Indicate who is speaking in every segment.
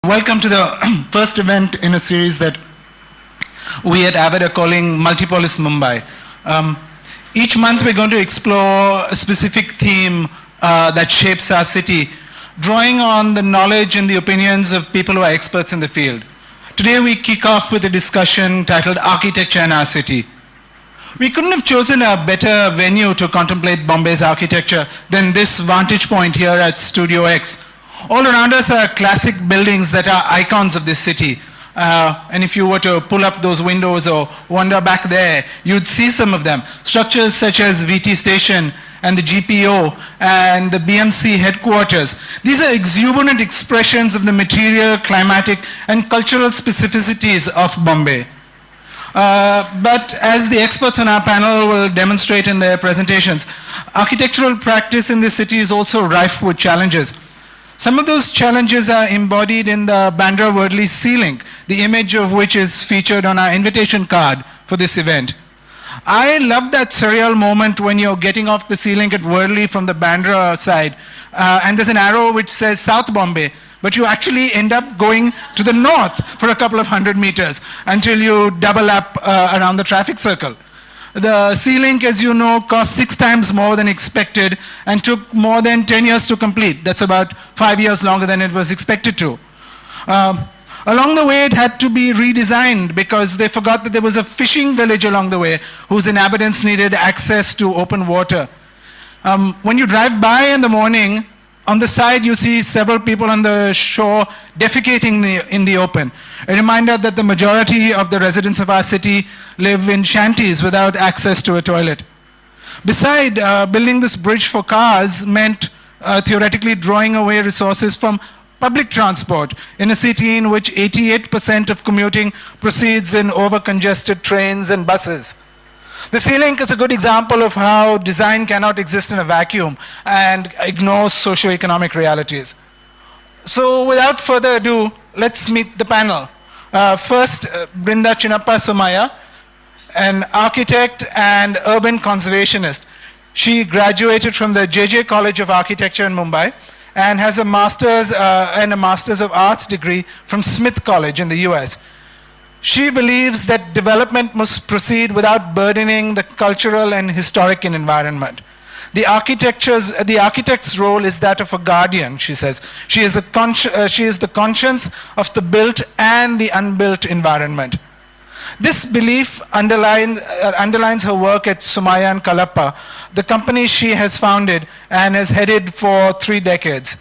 Speaker 1: Welcome to the first event in a series that we at AVID are calling Multipolis Mumbai. Each month we're going to explore a specific theme that shapes our city, drawing on the knowledge and the opinions of people who are experts in the field. Today we kick off with a discussion titled Architecture in Our City. We couldn't have chosen a better venue to contemplate Bombay's architecture than this vantage point here at Studio X. All around us are classic buildings that are icons of this city. And if you were to pull up those windows or wander back there, you'd see some of them. Structures such as VT Station and the GPO and the BMC headquarters. These are exuberant expressions of the material, climatic, and cultural specificities of Bombay. But as the experts on our panel will demonstrate in their presentations, architectural practice in this city is also rife with challenges. Some of those challenges are embodied in the Bandra Worldly ceiling, the image of which is featured on our invitation card for this event. I love that surreal moment when you're getting off the ceiling at Worldly from the Bandra side, and there's an arrow which says South Bombay, but you actually end up going to the north for a couple of 100 meters until you double up around the traffic circle. The C-Link, as you know, cost 6 times more than expected and took more than 10 years to complete. That's about 5 years longer than it was expected to. Along the way, it had to be redesigned because they forgot that there was a fishing village along the way whose inhabitants needed access to open water. When you drive by in the morning, on the side you see several people on the shore defecating in the open. A reminder that the majority of the residents of our city live in shanties without access to a toilet. Besides, building this bridge for cars meant theoretically drawing away resources from public transport in a city in which 88% of commuting proceeds in over-congested trains and buses. The C-Link is a good example of how design cannot exist in a vacuum and ignores socio-economic realities. So without further ado, let's meet the panel. First, Brinda Chinnappa Somaya, an architect and urban conservationist. She graduated from the JJ College of Architecture in Mumbai and has a master's and a Master's of Arts degree from Smith College in the US. She believes that development must proceed without burdening the cultural and historic environment. The architect's role is that of a guardian, she says. She is the conscience of the built and the unbuilt environment. This belief underlines her work at Somaya and Kalappa, the company she has founded and has headed for 3 decades.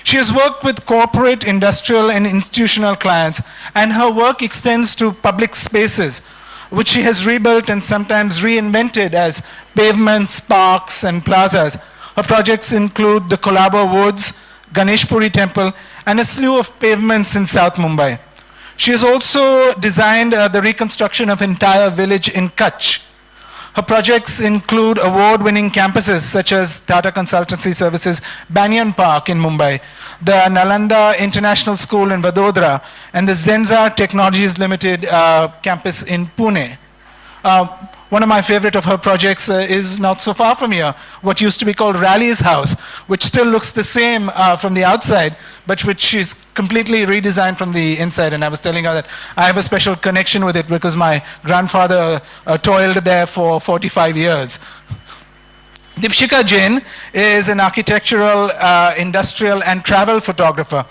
Speaker 1: She has worked with corporate, industrial, and institutional clients, and her work extends to public spaces, which she has rebuilt and sometimes reinvented as pavements, parks, and plazas. Her projects include the Colaba Woods, Ganeshpuri Temple, and a slew of pavements in South Mumbai. She has also designed the reconstruction of an entire village in Kutch. Her projects include award-winning campuses such as Tata Consultancy Services Banyan Park in Mumbai, the Nalanda International School in Vadodara, and the Zenza Technologies Limited campus in Pune. One of my favorite of her projects is not so far from here, what used to be called Rally's House, which still looks the same from the outside, but which she's completely redesigned from the inside. And I was telling her that I have a special connection with it because my grandfather toiled there for 45 years. Dipshika Jain is an architectural, industrial, and travel photographer.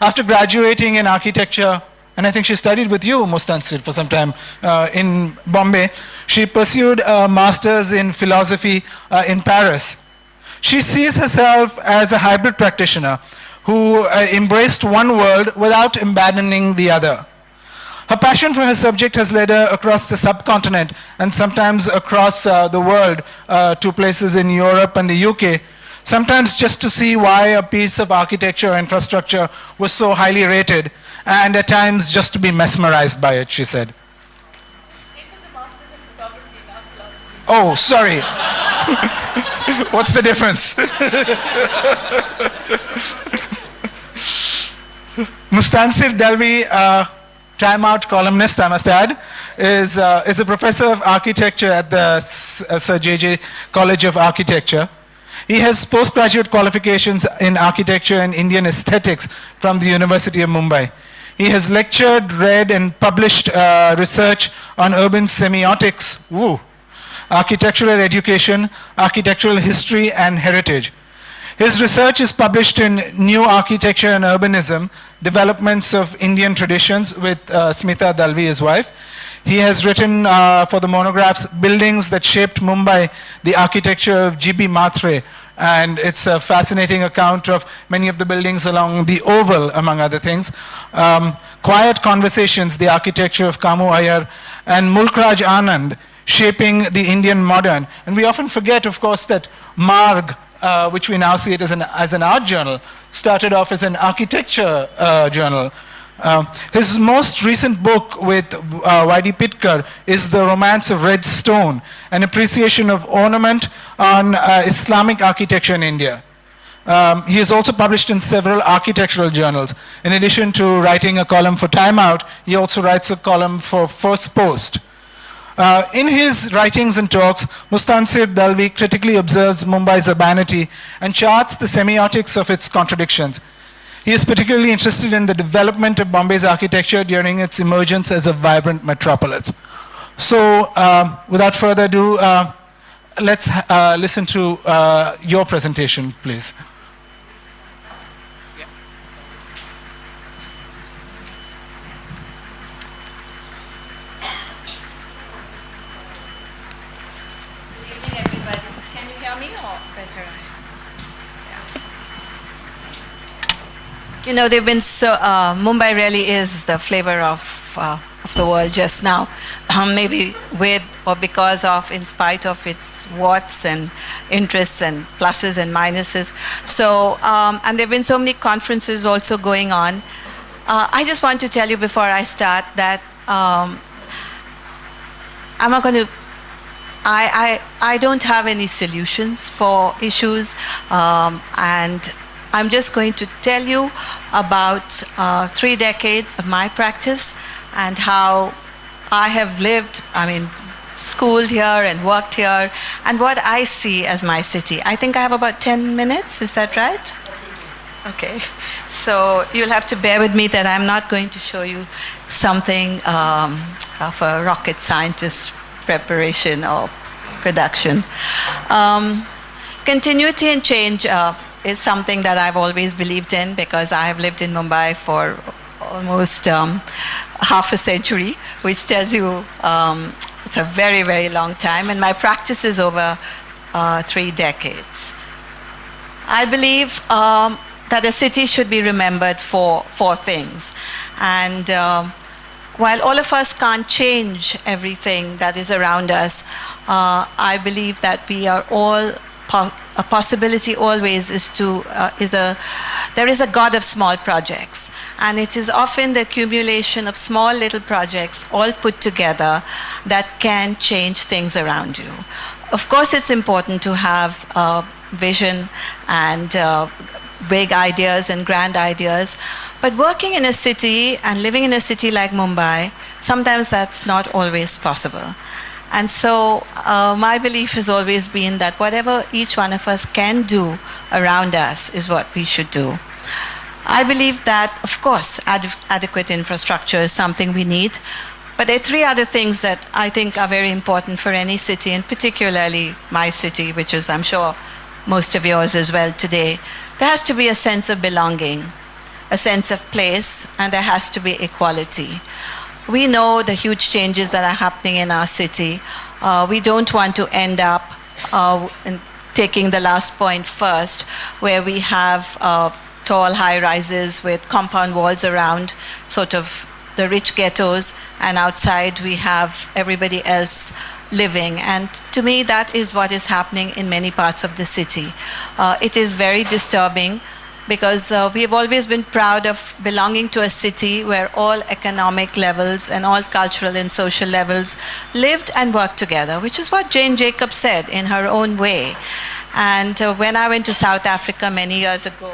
Speaker 1: After graduating in architecture, and I think she studied with you, Mustansir, for some time in Bombay, she pursued a master's in philosophy in Paris. She sees herself as a hybrid practitioner who embraced one world without abandoning the other. Her passion for her subject has led her across the subcontinent and sometimes across the world to places in Europe and the UK, sometimes just to see why a piece of architecture or infrastructure was so highly rated, and at times just to be mesmerized by it, she said. Oh, sorry. What's the difference? Mustansir Dalvi, Time Out columnist, I must add, is a professor of architecture at the Sir JJ College of Architecture. He has postgraduate qualifications in architecture and Indian aesthetics from the University of Mumbai. He has lectured, read, and published research on urban semiotics, architectural education, architectural history, and heritage. His research is published in New Architecture and Urbanism, Developments of Indian Traditions with Smita Dalvi, his wife. He has written for the monographs Buildings That Shaped Mumbai, The Architecture of G.B. Matre, and it's a fascinating account of many of the buildings along the Oval, among other things. Quiet Conversations, The Architecture of Kamu Iyer, and Mulkraj Anand, Shaping the Indian Modern. And we often forget, of course, that Marg, which we now see it as an art journal, started off as an architecture journal. His most recent book with Y.D. Pitkar is The Romance of Red Stone, an appreciation of ornament on Islamic architecture in India. He is also published in several architectural journals. In addition to writing a column for Time Out, he also writes a column for First Post. In his writings and talks, Mustansir Dalvi critically observes Mumbai's urbanity and charts the semiotics of its contradictions. He is particularly interested in the development of Bombay's architecture during its emergence as a vibrant metropolis. So, without further ado, let's listen to your presentation, please.
Speaker 2: You know, they've been so, Mumbai really is the flavor of the world just now. Maybe with or because of, in spite of its warts and interests and pluses and minuses. So, and there have been so many conferences also going on. I just want to tell you before I start that I'm not going to, I don't have any solutions for issues, and I'm just going to tell you about 3 decades of my practice and how I have lived, schooled here and worked here, and what I see as my city. I think I have about 10 minutes, is that right? Okay, so you'll have to bear with me that I'm not going to show you something of a rocket scientist preparation or production. Continuity and change is something that I've always believed in because I have lived in Mumbai for almost half a century, which tells you it's a very, very long time, and my practice is over 3 decades. I believe that a city should be remembered for 4 things. And while all of us can't change everything that is around us, I believe that we are all a possibility always is to there is a God of small projects, and it is often the accumulation of small little projects all put together that can change things around you. Of course, it's important to have vision and big ideas and grand ideas, but working in a city and living in a city like Mumbai, sometimes that's not always possible. And so my belief has always been that whatever each one of us can do around us is what we should do. I believe that, of course, adequate infrastructure is something we need, but there are 3 other things that I think are very important for any city, and particularly my city, which is, I'm sure, most of yours as well today. There has to be a sense of belonging, a sense of place, and there has to be equality. We know the huge changes that are happening in our city. We don't want to end up in taking the last point first, where we have tall high-rises with compound walls around sort of the rich ghettos, and outside we have everybody else living. And to me, that is what is happening in many parts of the city. It is very disturbing, because we have always been proud of belonging to a city where all economic levels and all cultural and social levels lived and worked together, which is what Jane Jacobs said in her own way. And when I went to South Africa many years ago,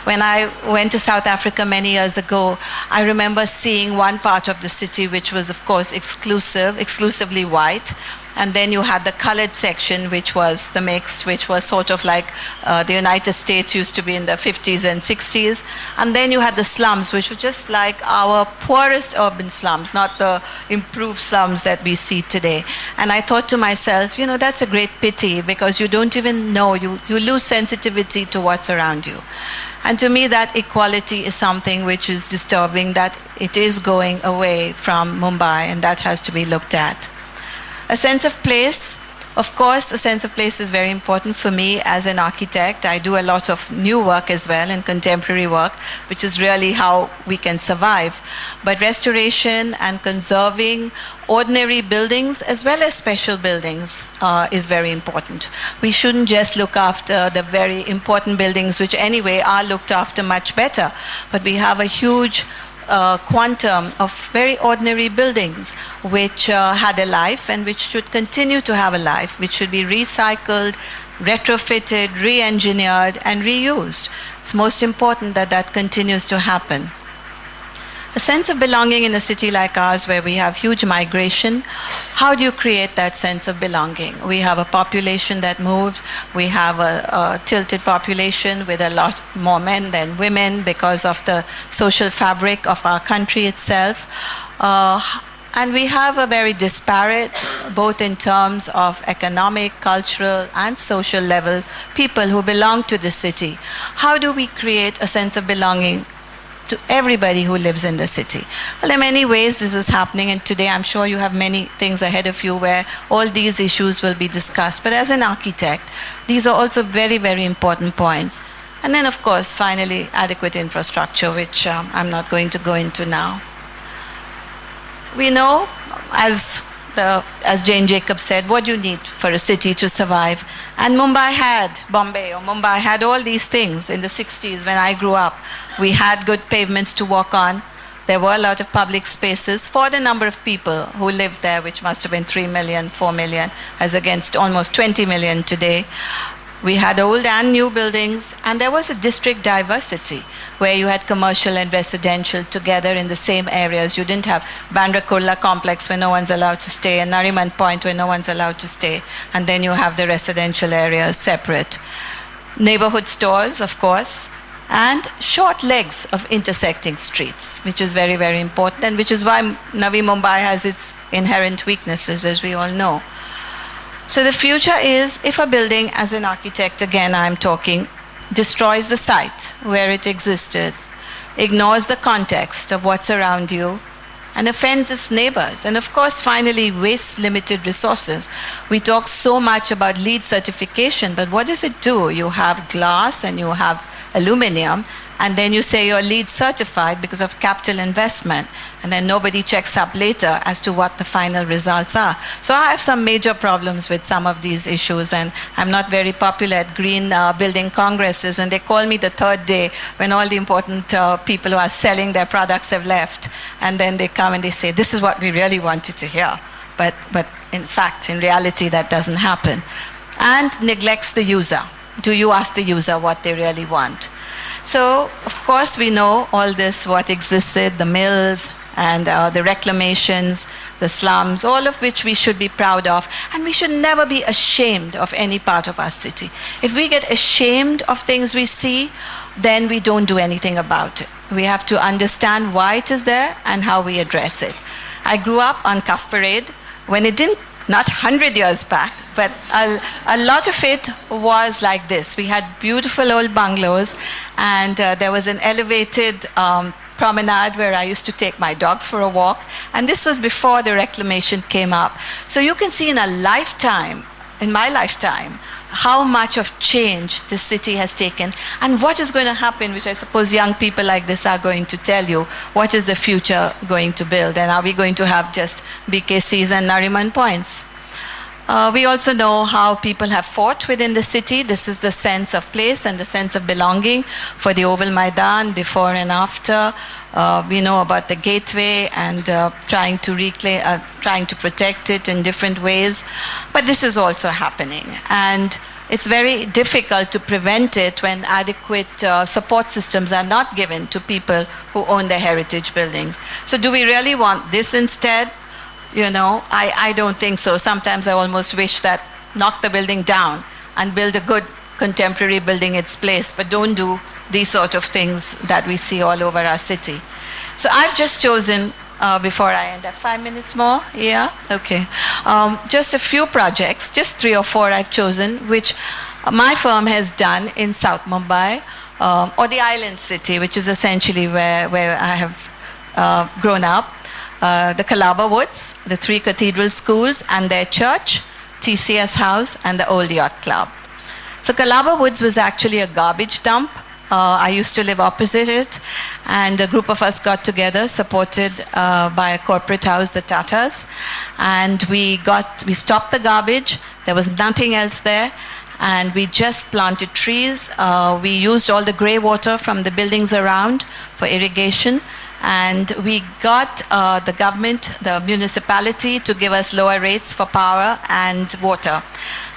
Speaker 2: when I went to South Africa many years ago, I remember seeing one part of the city which was, of course, exclusively white. And then you had the colored section, which was the mix, which was sort of like the United States used to be in the 50s and 60s. And then you had the slums, which were just like our poorest urban slums, not the improved slums that we see today. And I thought to myself, you know, that's a great pity, because you don't even know, you lose sensitivity to what's around you. And to me, that equality is something which is disturbing, that it is going away from Mumbai, and that has to be looked at. A sense of place. Of course, a sense of place is very important for me as an architect. I do a lot of new work as well, and contemporary work, which is really how we can survive. But restoration and conserving ordinary buildings as well as special buildings is very important. We shouldn't just look after the very important buildings, which anyway are looked after much better. But we have a huge quantum of very ordinary buildings which had a life and which should continue to have a life, which should be recycled, retrofitted, re-engineered, and reused. It's most important that that continues to happen. A sense of belonging in a city like ours, where we have huge migration, how do you create that sense of belonging? We have a population that moves. We have a tilted population with a lot more men than women because of the social fabric of our country itself. And we have a very disparate, both in terms of economic, cultural, and social level, people who belong to the city. How do we create a sense of belonging to everybody who lives in the city? Well, in many ways this is happening, and today I'm sure you have many things ahead of you where all these issues will be discussed. But as an architect, these are also very, very important points. And then, of course, finally, adequate infrastructure, which I'm not going to go into now. We know, as Jane Jacobs said, what do you need for a city to survive? And Bombay had all these things in the 60s when I grew up. We had good pavements to walk on. There were a lot of public spaces for the number of people who lived there, which must have been 3 million, 4 million, as against almost 20 million today. We had old and new buildings, and there was a district diversity where you had commercial and residential together in the same areas. You didn't have Bandra Kurla complex where no one's allowed to stay, and Nariman Point where no one's allowed to stay, and then you have the residential areas separate. Neighborhood stores, of course, and short legs of intersecting streets, which is very, very important, and which is why Navi Mumbai has its inherent weaknesses, as we all know. So the future is, if a building, as an architect, again I'm talking, destroys the site where it existed, ignores the context of what's around you, and offends its neighbors, and of course finally wastes limited resources. We talk so much about LEED certification, but what does it do? You have glass and you have aluminum, and then you say you're LEED certified because of capital investment, and then nobody checks up later as to what the final results are. So I have some major problems with some of these issues, and I'm not very popular at green building congresses, and they call me the third day when all the important people who are selling their products have left, and then they come and they say, this is what we really wanted to hear. But in fact, in reality, that doesn't happen. And neglects the user. Do you ask the user what they really want? So, of course, we know all this, what existed, the mills and the reclamations, the slums, all of which we should be proud of. And we should never be ashamed of any part of our city. If we get ashamed of things we see, then we don't do anything about it. We have to understand why it is there and how we address it. I grew up on Cuff Parade when it didn't, not 100 years back, but a lot of it was like this. We had beautiful old bungalows, and there was an elevated promenade where I used to take my dogs for a walk, and this was before the reclamation came up. So you can see in my lifetime, how much of change the city has taken, and what is going to happen, which I suppose young people like this are going to tell you. What is the future going to build, and are we going to have just BKCs and Nariman Points? We also know how people have fought within the city. This is the sense of place and the sense of belonging for the Oval Maidan before and after. We know about the gateway and trying to reclaim, trying to protect it in different ways. But this is also happening. And it's very difficult to prevent it when adequate support systems are not given to people who own the heritage buildings. So do we really want this instead? I don't think so. Sometimes I almost wish that knock the building down and build a good contemporary building its place, but don't do these sort of things that we see all over our city. So I've just chosen, before I end up, 5 minutes more? Yeah? Okay. Just a few projects, just 3 or 4 I've chosen, which my firm has done in South Mumbai, or the island city, which is essentially where I have grown up. The Colaba Woods, the 3 cathedral schools and their church, TCS House, and the Old Yacht Club. So Colaba Woods was actually a garbage dump. I used to live opposite it, and a group of us got together, supported by a corporate house, the Tatas, and we stopped the garbage. There was nothing else there, and we just planted trees. We used all the grey water from the buildings around for irrigation, and we got the government, the municipality, to give us lower rates for power and water.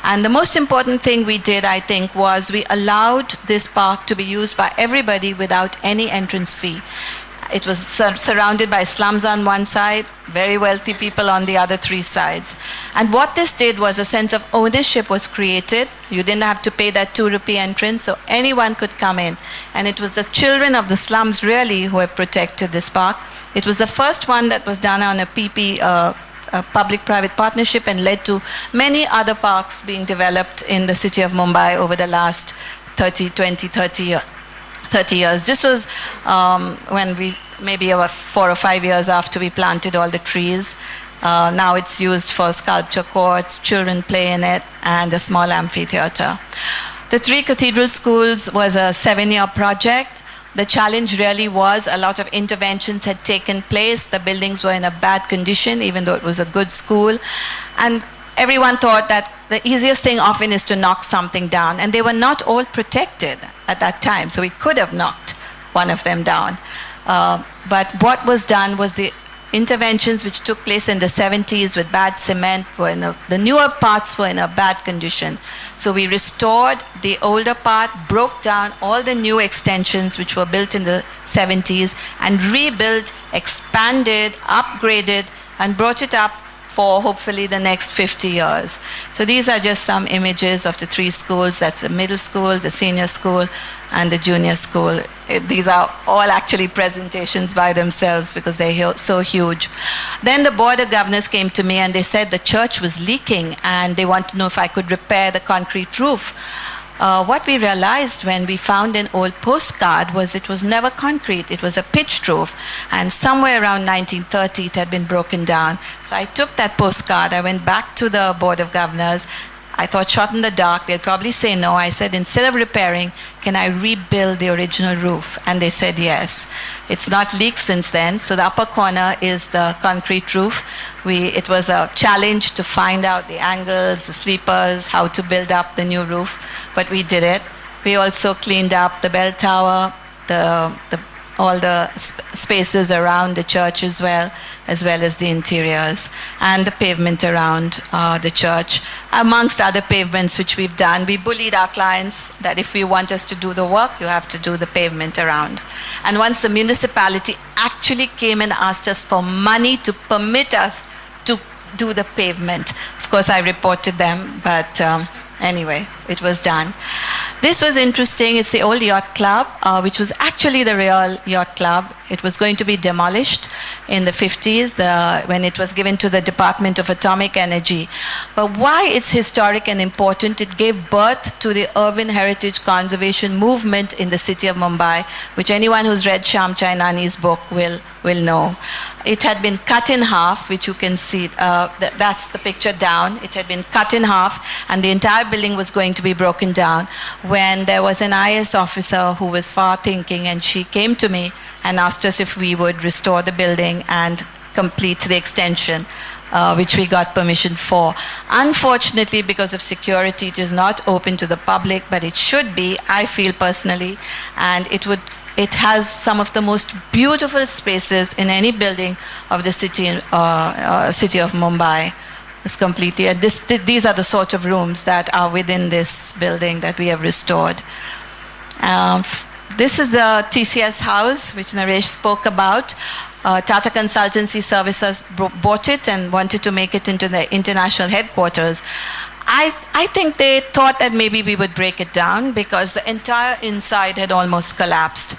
Speaker 2: And the most important thing we did, I think, was we allowed this park to be used by everybody without any entrance fee. It was surrounded by slums on one side, very wealthy people on the other 3 sides. And what this did was a sense of ownership was created. You didn't have to pay that 2 rupee entrance, so anyone could come in. And it was the children of the slums really who have protected this park. It was the first one that was done on a PP, a public-private partnership, and led to many other parks being developed in the city of Mumbai over the last 30 years. This was when we, maybe about 4 or 5 years after we planted all the trees. Now it's used for sculpture courts, children play in it, and a small amphitheater. The 3 cathedral schools was a 7-year project. The challenge really was a lot of interventions had taken place. The buildings were in a bad condition, even though it was a good school. And everyone thought that the easiest thing often is to knock something down. And they were not all protected at that time, so we could have knocked one of them down. But what was done was the interventions which took place in the 70s with bad cement, the newer parts were in a bad condition. So we restored the older part, broke down all the new extensions which were built in the 70s, and rebuilt, expanded, upgraded, and brought it up for hopefully the next 50 years. So these are just some images of the 3 schools. That's the middle school, the senior school, and the junior school. These are all actually presentations by themselves because they're so huge. Then the board of governors came to me and they said the church was leaking and they wanted to know if I could repair the concrete roof. What we realized when we found an old postcard was it was never concrete, it was a pitched roof, and somewhere around 1930 it had been broken down. So I took that postcard, I went back to the board of governors. I thought, shot in the dark, they'll probably say no. I said, instead of repairing, can I rebuild the original roof? And they said yes. It's not leaked since then, so the upper corner is the concrete roof. It was a challenge to find out the angles, the sleepers, how to build up the new roof, but we did it. We also cleaned up the bell tower, all the spaces around the church as well as the interiors, and the pavement around the church, amongst other pavements which we've done. We bullied our clients that if you want us to do the work, you have to do the pavement around. And once the municipality actually came and asked us for money to permit us to do the pavement, of course I reported them, but anyway, it was done. This was interesting. It's the Old Yacht Club, which was actually the real yacht club. It was going to be demolished in the 50s when it was given to the Department of Atomic Energy. But why it's historic and important, it gave birth to the urban heritage conservation movement in the city of Mumbai, which anyone who's read Shyam Chainani's book will know. It had been cut in half, which you can see. That's the picture down. It had been cut in half, and the entire building was going to be broken down when there was an IS officer who was far-thinking, and she came to me and asked us if we would restore the building and complete the extension, which we got permission for. Unfortunately, because of security, it is not open to the public, but it should be, I feel personally, and it has some of the most beautiful spaces in any building of the city of Mumbai. It's completely, and these are the sort of rooms that are within this building that we have restored. This is the TCS house, which Naresh spoke about. Tata Consultancy Services bought it and wanted to make it into the international headquarters. I think they thought that maybe we would break it down because the entire inside had almost collapsed.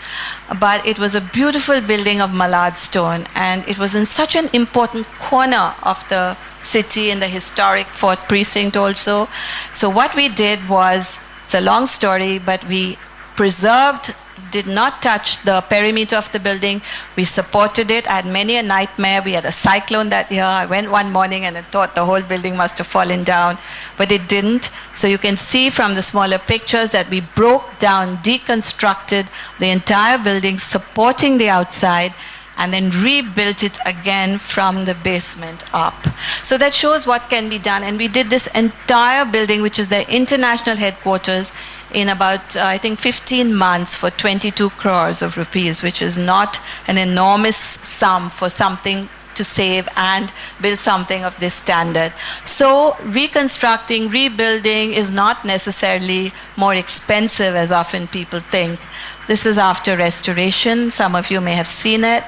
Speaker 2: But it was a beautiful building of Malad stone, and it was in such an important corner of the city in the historic 4th precinct also. So what we did was, it's a long story, but we preserved, did not touch the perimeter of the building. We supported it. I had many a nightmare. We had a cyclone that year. I went one morning and I thought the whole building must have fallen down, but it didn't. So you can see from the smaller pictures that we broke down, deconstructed the entire building, supporting the outside, and then rebuilt it again from the basement up. So that shows what can be done. And we did this entire building, which is the international headquarters, in about, I think, 15 months for 22 crores of rupees, which is not an enormous sum for something to save and build something of this standard. So reconstructing, rebuilding is not necessarily more expensive as often people think. This is after restoration. Some of you may have seen it.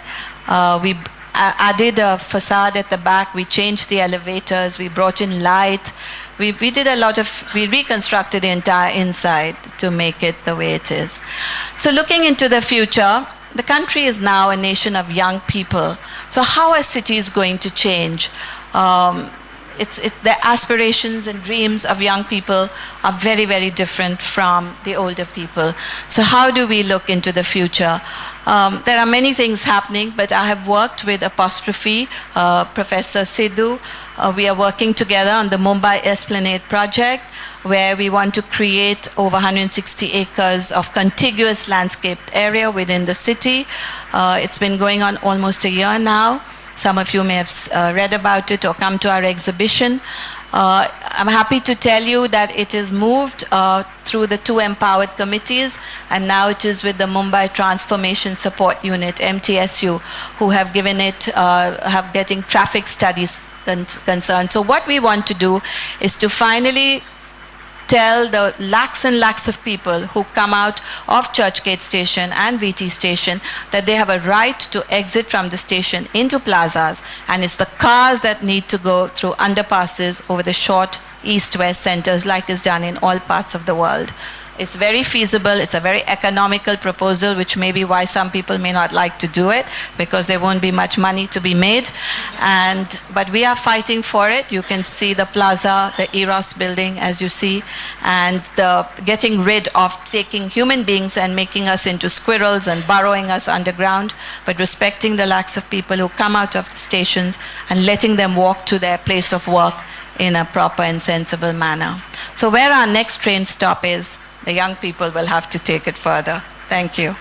Speaker 2: We added a facade at the back. We changed the elevators. We brought in light. We did a lot of, we reconstructed the entire inside to make it the way it is. So looking into the future, the country is now a nation of young people. So how are cities going to change? The aspirations and dreams of young people are very, very different from the older people. So how do we look into the future? There are many things happening, but I have worked with Apostrophe, Professor Sidhu. We are working together on the Mumbai Esplanade project, where we want to create over 160 acres of contiguous landscaped area within the city. It's been going on almost a year now. Some of you may have read about it or come to our exhibition. I'm happy to tell you that it is moved through the 2 empowered committees, and now it is with the Mumbai Transformation Support Unit, MTSU, who have given it, have getting traffic studies concerned. So what we want to do is to finally tell the lakhs and lakhs of people who come out of Churchgate Station and VT Station that they have a right to exit from the station into plazas, and it's the cars that need to go through underpasses over the short east-west centers like is done in all parts of the world. It's very feasible. It's a very economical proposal, which may be why some people may not like to do it, because there won't be much money to be made. But we are fighting for it. You can see the plaza, the Eros building, as you see, and the getting rid of taking human beings and making us into squirrels and burrowing us underground, but respecting the lakhs of people who come out of the stations and letting them walk to their place of work in a proper and sensible manner. So where our next train stop is, the young people will have to take it further. Thank you.